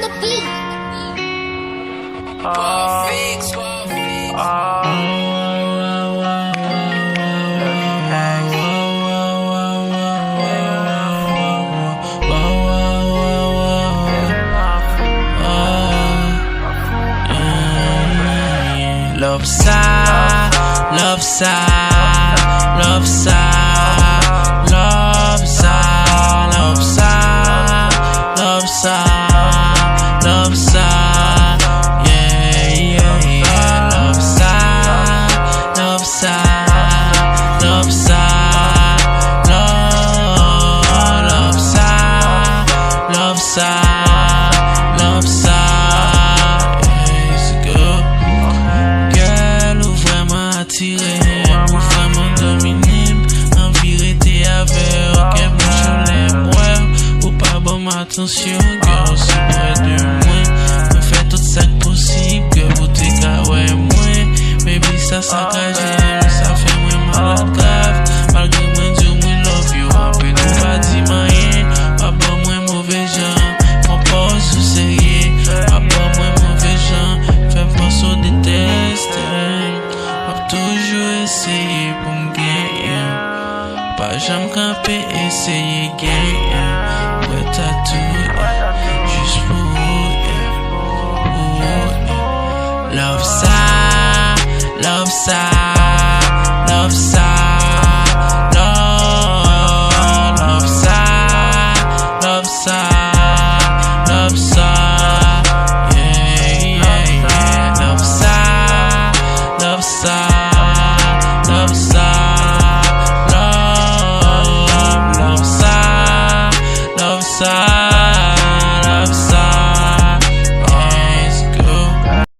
the beat. Love side, love side, love side, love side, love side, love side, love side, yeah, yeah, yeah. Love side, love side, love side, love side, love side, love side. Ou vraiment domine, envie rester avec ok, moi je l'aime, ouais. Ou pas bon attention, girl, aussi près de moi. Me fait tout ça possible, que vous t'es ouais, moi. Baby, ça saccagé, ça fait moi malade grave. Malgré moi, Dieu, moi love you. Un peu de pas dit rien, pas bon, moi mauvais genre. Mon poste sous sérieux, pas bon, moi mauvais genre. Fais force au déteste. Toujours essayer pour me gagner. Pas jamais camper, essayer gagner. Ouais, t'as tout, juste pour vous. Love side, love side.